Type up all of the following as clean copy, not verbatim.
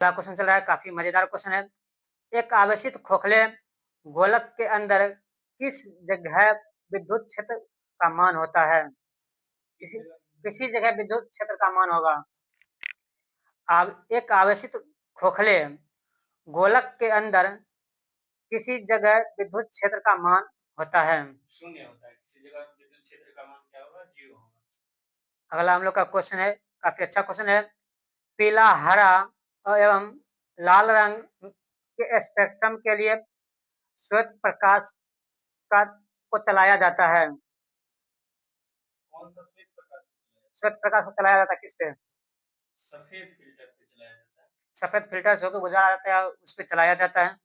अगला क्वेश्चन चल रहा है, काफी मजेदार क्वेश्चन है। एक आवेशित खोखले गोलक के अंदर किस जगह विद्युत क्षेत्र का मान होता है? किसी किसी जगह विद्युत क्षेत्र का मान होगा। एक आवेशित खोखले गोलक के अंदर किसी जगह विद्युत क्षेत्र का मान होता है। शून्य होता है, किसी जगह विद्युत क्षेत्र का मान क्या होगा? 0 होगा। अगला हम लोग का क्वेश्चन है, काफी अच्छा क्वेश्चन है। पीला, हरा एवं लाल रंग के स्पेक्ट्रम के लिए श्वेत प्रकाश का को चलाया जाता है। कौन सा श्वेत प्रकाश को चलाया जाता श्वेत प्रकाश को चलाया जाता है किस पे? है? सफेद फिल्टर पे चलाया जाता है। सफेद फिल्टर से होकर गुजरा जाता है, उस पे चलाया जाता है।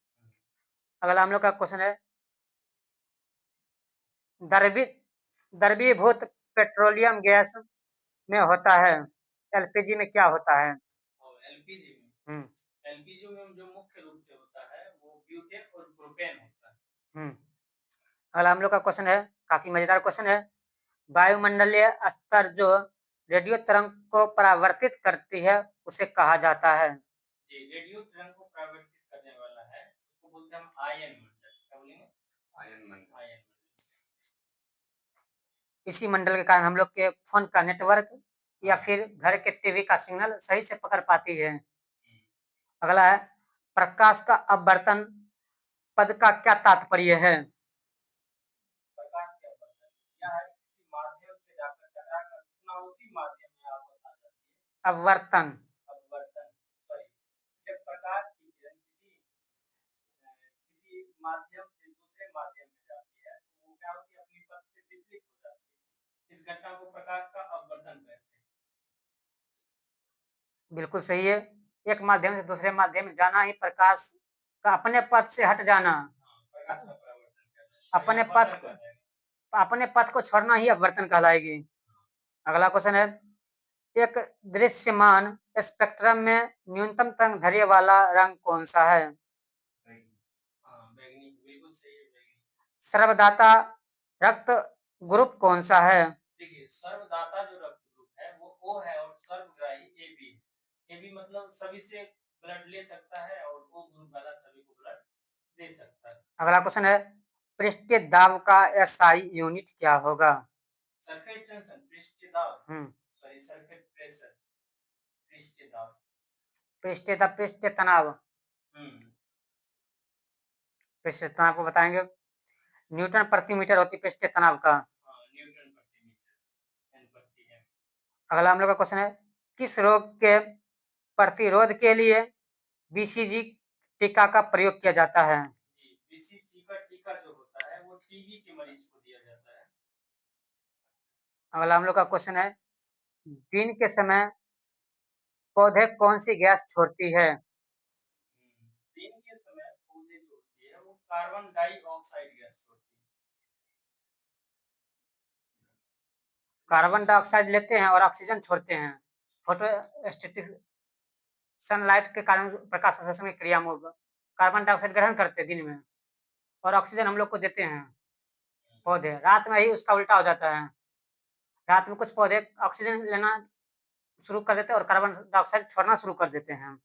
अगला हम लोग का क्वेश्चन है, द्रवीभूत पेट्रोलियम गैस में होता है, एलपीजी में क्या होता है? और एलपीजी में जो मुख्य रूप से होता है वो ब्यूटेन और प्रोपेन होता है। अगला हम लोग का क्वेश्चन है, काफी मजेदार क्वेश्चन है। वायुमंडलीय स्तर जो रेडियो तरंग को परावर्तित करती है उसे कहा जाता है। जी, रेडियो तरंग को परावर्तित करने वाला है, उसको बोलते हैं हम आयन मंडल। क्या बोलेंगे? आयन मंडल। आयन मंडल। इसी मंडल के कारण हम लोग के फोन का नेटवर्क या फिर घर के टीवी का सिग्नल सही से पकड़ पाती है। अगला है, प्रकाश का अपवर्तन पद का क्या तात्पर्य है? प्रकाश के अपवर्तन यह है किसी माध्यम से जाकर टकरा कर पुनः उसी माध्यम में वापस आ जाती है। अपवर्तन। अपवर्तन, सॉरी। जब प्रकाश की किरण किसी माध्यम से दूसरे माध्यम में जाती है तो वो क्या होती है? अपनी पथ से विचलित हो जाती है। इस घटना को प्रकाश का अपवर्तन कहते हैं। बिल्कुल सही है। एक माध्यम से दूसरे माध्यम में जाना ही प्रकाश का अपने पथ से हट जाना। प्रकाश का परावर्तन कहते हैं। अपने पथ को छोड़ना ही अपवर्तन कहलाएगी। अगला क्वेश्चन है, एक दृश्यमान स्पेक्ट्रम में न्यूनतम तरंग दैर्ध्य वाला रंग कौन सा है? बैगनी, बिल्कुल सही है, बैगनी। सर्वदाता रक्त ग्रुप कौन सा है? देखिए, सर्वदाता जो रक्त ग्रुप है वो O है और सर्वग्राही AB है। AB मतलब सभी से ब्लड ले सकता है और O ग्रुप वाला सभी को ब्लड दे सकता है। अगला क्वेश्चन है, पृष्ठीय दाब का एसआई यूनिट क्या होगा? सरफेस टेंशन, पृष्ठीय दाब, सॉरी सरफेस प्रेशर, पृष्ठीय दाब, पृष्ठीय तनाव। पृष्ठीय तनाव को बताएंगे, न्यूटन प्रति मीटर होती पृष्ठीय तनाव का। न्यूटन प्रति मीटर, N प्रति M। अगला हम लोग का क्वेश्चन है, किस रोग के प्रतिरोध के लिए बीसीजी टीका का प्रयोग किया जाता है? जी, बीसीजी का टीका जो होता है वो टीबी के मरीज को दिया जाता है। अगला हम लोग का क्वेश्चन है, दिन के समय पौधे कौन सी गैस छोड़ती है? दिन के समय पौधे जो होती है वो कार्बन डाइऑक्साइड गैस छोड़ती है। कार्बन डाइऑक्साइड लेते हैं और ऑक्सीजन छोड़ते हैं। फोटोस्टेटिक सनलाइट के कारण प्रकाश संश्लेषण की क्रिया में कार्बन डाइऑक्साइड ग्रहण करते हैं दिन में और ऑक्सीजन हम लोग को देते हैं पौधे। रात में ही उसका उल्टा हो जाता है। रात में कुछ पौधे ऑक्सीजन लेना शुरू कर देते हैं और कार्बन डाइऑक्साइड छोड़ना शुरू कर देते हैं।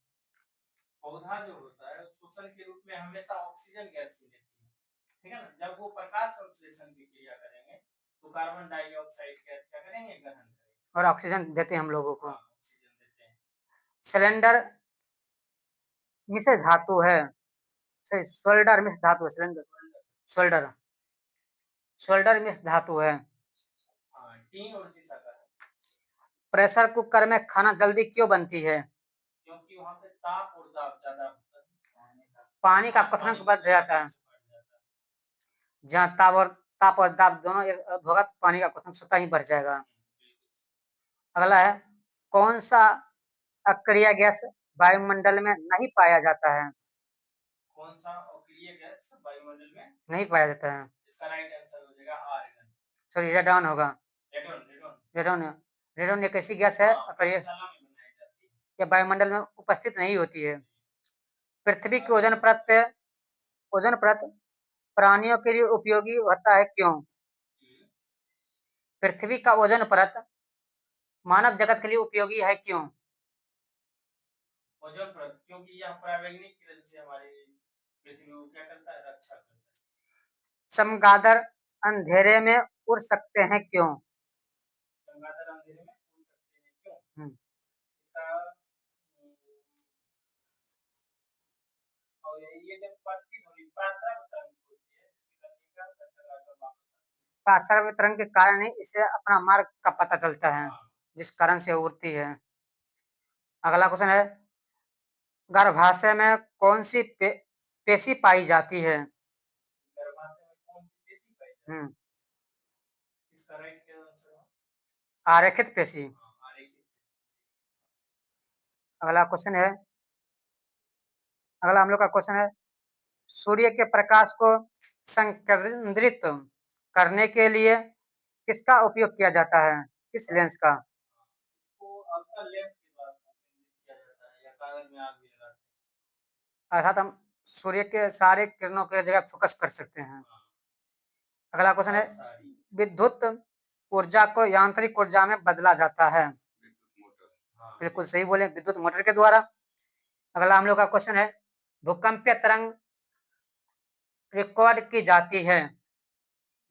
पौधा जो होता है श्वसन के रूप में हमेशा ऑक्सीजन गैस ही लेती है, ठीक है ना। जब वो प्रकाश संश्लेषण की क्रिया करेंगे तो कार्बन डाइऑक्साइड गैस क्या करेंगे? ग्रहण करेंगे और ऑक्सीजन देते हैं हम लोगों को। ऑक्सीजन देते हैं। सिलेंडर मिश्र धातु है, सही, सोल्डर मिश्र धातु है। सिलेंडर सोल्डर सोल्डर मिश्र धातु है। टीन और सीसा का है। प्रेशर कुकर में खाना जल्दी क्यों बनती है? क्योंकि वहां पे ताप और दाब ज्यादा होता है। पानी का क्वथनांक बढ़ जाता है। जहाँ ताप और दाब दोनों होगा तो पानी का क्वथनांक स्वतः ही बढ़ जाएगा। अगला है, कौन सा अक्रिय गैस वायुमंडल में नहीं पाया जाता है? कौन सा अक्रिय गैस वायुमंडल में नहीं पाया जाता है? इसका राइट आंसर हो जाएगा आर्गन। सॉरी, रेडॉन होगा। Radon, radon, radon. रेडॉन एक ऐसी गैस है अक्रिय या वायुमंडल में उपस्थित नहीं होती है। पृथ्वी की ओजोन परत प्राणियों के लिए उपयोगी होता है क्यों? पृथ्वी का ओजोन परत मानव जगत के लिए उपयोगी है क्यों? ओजोन परत, क्योंकि यह पराबैंगनी किरण से हमारी पृथ्वी को क्या करता है, रक्षा करता है। चमगादड़ अंधेरे में उड़ सकते हैं क्यों? चमगादड़ अंधेरे में उड़ सकते हैं क्यों? हम्म, इसका और ये जब प्रतिध्वनि प्रासरक तरंग होती है, इसकी गति का टकराकर वापस आती प्रासरक तरंग के कारण ही इसे अपना मार्ग का पता चलता है। है, हाँ, जिस कारण से उड़ती है। अगला क्वेश्चन है, गर्भाशय में कौन सी पेशी पाई जाती है? गर्भाशय में कौन सी पेशी पाई जाती है? हम्म, इसका राइट क्या आंसर है? आरेखित पेशी। हाँ, आरेखित। अगला क्वेश्चन है, अगला हम लोग का क्वेश्चन है, सूर्य के प्रकाश को संकेंद्रित करने के लिए किसका उपयोग किया जाता है? किस लेंस का? इसको अल्ट्रा लेंस के द्वारा संकेंद्रित किया जाता है, या कागज में आग भी लगाते अर्थात हम सूर्य के सारे किरणों की जगह फोकस कर सकते हैं। हैं। अगला क्वेश्चन है, सब सारी विद्युत ऊर्जा को यांत्रिक ऊर्जा में बदला जाता है? विद्युत मोटर। हाँ, बिल्कुल सही बोले, विद्युत मोटर के द्वारा। अगला हम लोग का क्वेश्चन है, भूकंपीय तरंग रिकॉर्ड की जाती है?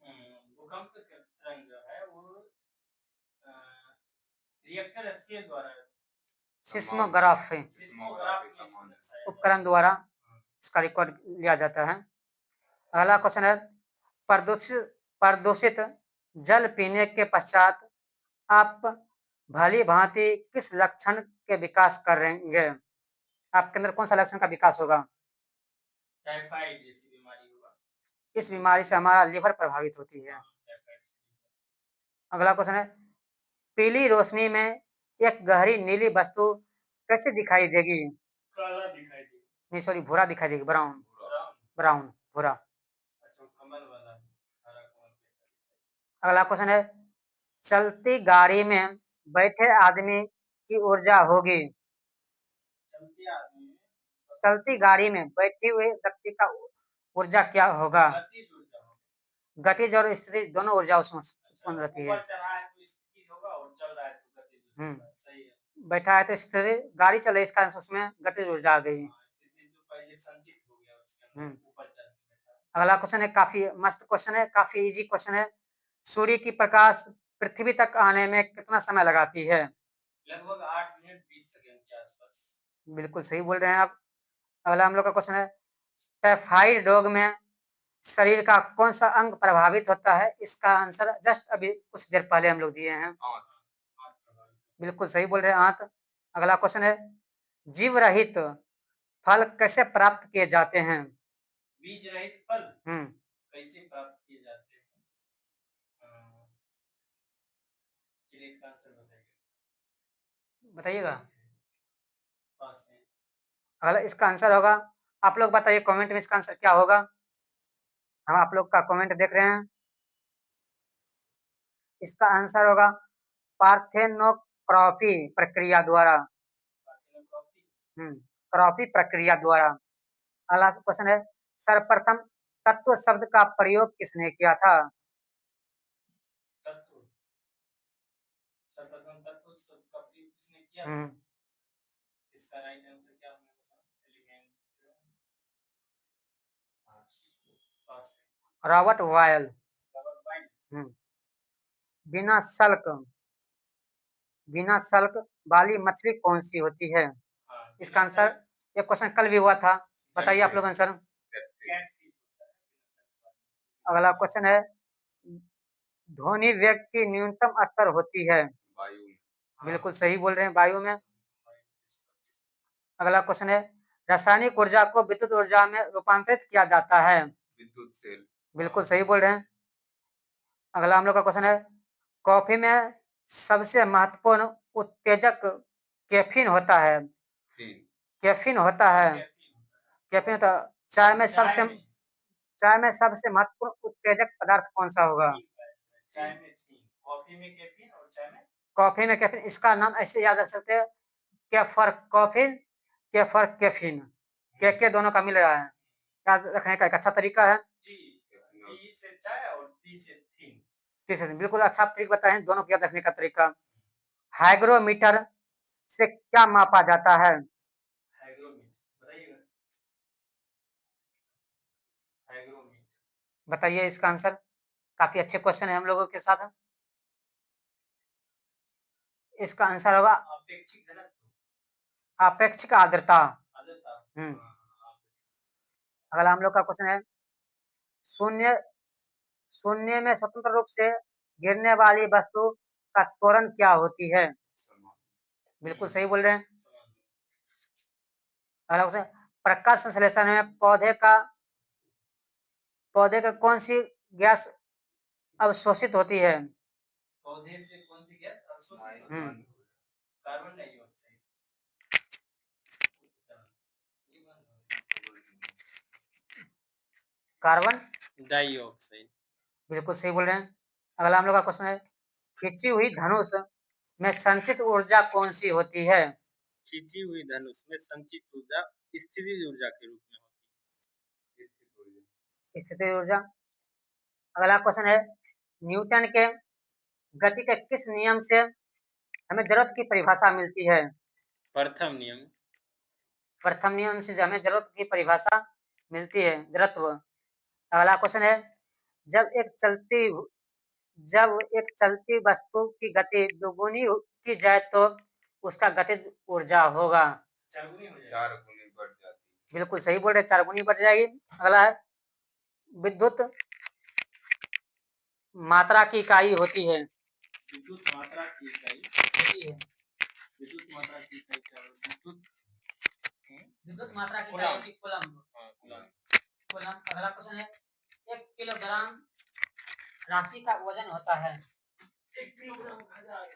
भूकंप के तरंग जो है वो रिएक्टर स्केल द्वारा, सिस्मोग्राफ सिस्मोग्राफ में इसको दर्शाया उपकरण द्वारा इसका रिकॉर्ड लिया जाता है। अगला क्वेश्चन है, प्रदूषित प्रदूषित जल पीने के पश्चात आप भली भांति किस लक्षण के विकास करेंगे? आपके अंदर कौन सा लक्षण का विकास होगा? टाइफाइड जैसी बीमारी होगा। इस बीमारी से हमारा लिवर प्रभावित होती है। टाइफाइड से। अगला क्वेश्चन है, पीली रोशनी में एक गहरी नीली वस्तु कैसे दिखाई देगी? काला दिखाई देगा। नहीं सॉरी, भूरा दिखाई देगी, ब्राउन। ब्राउन। ब्राउन, भूरा। अच्छा, कमल वाला हरा कमल कैसा? अगला क्वेश्चन है, चलती गाड़ी में बैठे आदमी की ऊर्जा होगी? चलती आदमी में चलती गाड़ी में बैठे हुए व्यक्ति का ऊर्जा क्या होगा? गतिज ऊर्जा होगी। गतिज और स्थिति दोनों ऊर्जा उसमें उत्पन्न रहती है। ऊपर चढ़ा है तो स्थिति होगा, और चल रहा है तो गतिज ऊर्जा। सही है। बैठा है तो स्थिति, गाड़ी चल रही है इस कारण से उसमें गतिज ऊर्जा आ गई। स्थिति जो पहले संचित हो गया उसके अंदर, ऊपर चल के बैठा। अगला क्वेश्चन है, काफी मस्त क्वेश्चन है, काफी इजी क्वेश्चन है। सूर्य की प्रकाश पृथ्वी तक आने में कितना समय लगाती है? लगभग 8 मिनट 20 सेकंड के आसपास। बिल्कुल सही बोल रहे हैं आप। अगला हम लोग का क्वेश्चन है, टाइफाइड रोग में शरीर का कौन सा अंग प्रभावित होता है? इसका आंसर जस्ट अभी कुछ देर पहले हम लोग दिए हैं। बिल्कुल सही बोल रहे हैं, आंत। अगला क्वेश्चन है, जीव रहित फल कैसे प्राप्त किए जाते हैं? बीज रहित फल कैसे प्राप्त किए जाते हैं? चलिए इसका आंसर बताइए। बताइएगा। पास में। अगला इसका आंसर होगा, आप लोग बताइए कमेंट में इसका आंसर क्या होगा। हम आप लोग का कमेंट देख रहे हैं। इसका आंसर होगा पार्थेनोक्रॉपी प्रक्रिया द्वारा। क्रॉपी प्रक्रिया द्वारा। अगला क्वेश्चन है, सर्वप्रथम तत्व शब्द का प्रयोग किसने किया था? तत्व, सर्वप्रथम तत्व शब्द का प्रयोग किसने किया? इसका राइट आंसर क्या होगा? एलिमेंट। पास में। रॉबर्ट वायल। रॉबर्ट वाइल। बिना सल्क वाली मछली कौन सी होती है? इसका आंसर, ये क्वेश्चन कल भी हुआ था, बताइए आप लोग आंसर। अगला क्वेश्चन है, ध्वनि वेग की न्यूनतम स्तर होती है? वायु। बिल्कुल सही बोल रहे हैं, वायु में। अगला क्वेश्चन है, रासायनिक ऊर्जा को विद्युत ऊर्जा में रूपांतरित किया जाता है? विद्युत सेल। बिल्कुल सही बोल रहे हैं। अगला हम लोग का क्वेश्चन है, कॉफी में सबसे महत्वपूर्ण उत्तेजक कैफीन होता है? कैफीन होता है। कैफीन होता है। चाय में सबसे महत्वपूर्ण उत्तेजक पदार्थ कौन सा होगा? चाय में कॉफी में कैफीन और चाय में कॉफी में कैफीन। इसका नाम ऐसे याद रख सकते हैं, कैफर कॉफीन, कैफर कैफीन, के दोनों का मिल रहा है, याद रखने का एक अच्छा तरीका है। टी से चाय और टी से थीन। बिल्कुल अच्छा तरीका बताए, दोनों को याद रखने का तरीका। हाइग्रोमीटर से क्या मापा जाता है? हाइग्रोमीटर। बताइए इसका आंसर। काफी अच्छे क्वेश्चन है हम लोगों के साथ। इसका आंसर होगा अपेक्षिक घनत्व, आपेक्षिक आर्द्रता। आर्द्रता। हम्म। हाँ, अगला हम लोग का क्वेश्चन है, शून्य शून्य में स्वतंत्र रूप से गिरने वाली वस्तु का त्वरण क्या होती है? बिल्कुल सही बोल रहे हैं। अगला क्वेश्चन, प्रकाश संश्लेषण में पौधे का कौन सी गैस अवशोषित होती है? पौधे से कौन सी गैस अवशोषित होती है? Carbon dioxide. Carbon dioxide. बिल्कुल सही बोल रहे हैं। अगला हम लोग का क्वेश्चन है, खींची हुई धनुष में संचित ऊर्जा कौन सी होती है? खींची हुई धनुष में संचित ऊर्जा स्थितिज ऊर्जा के रूप में होती है। स्थितिज ऊर्जा। अगला क्वेश्चन है, न्यूटन के गति के किस नियम से हमें जरूरत की परिभाषा मिलती है? प्रथम नियम। प्रथम नियम से हमें जरूरत की परिभाषा मिलती है, जड़त्व। अगला क्वेश्चन है, जब एक चलती वस्तु की गति दुगुनी की जाए तो उसका गतिज ऊर्जा होगा? 4 गुनी हो जाएगा। 4 गुनी बढ़ जाती। बिल्कुल सही बोल रहे, 4 गुनी बढ़ जाएगी। अगला है, विद्युत मात्रा की इकाई होती है। विद्युत मात्रा की इकाई होती है। विद्युत मात्रा की इकाई क्या होती है? विद्युत मात्रा की इकाई होती है कूलम। हाँ, कूलम। कूलम। अगला क्वेश्चन है, 1 किलोग्राम राशि का वजन होता है। 1 किलोग्राम 1000।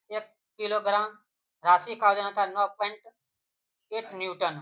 1 किलोग्राम राशि का वजन होता है 9.8 न्यूटन।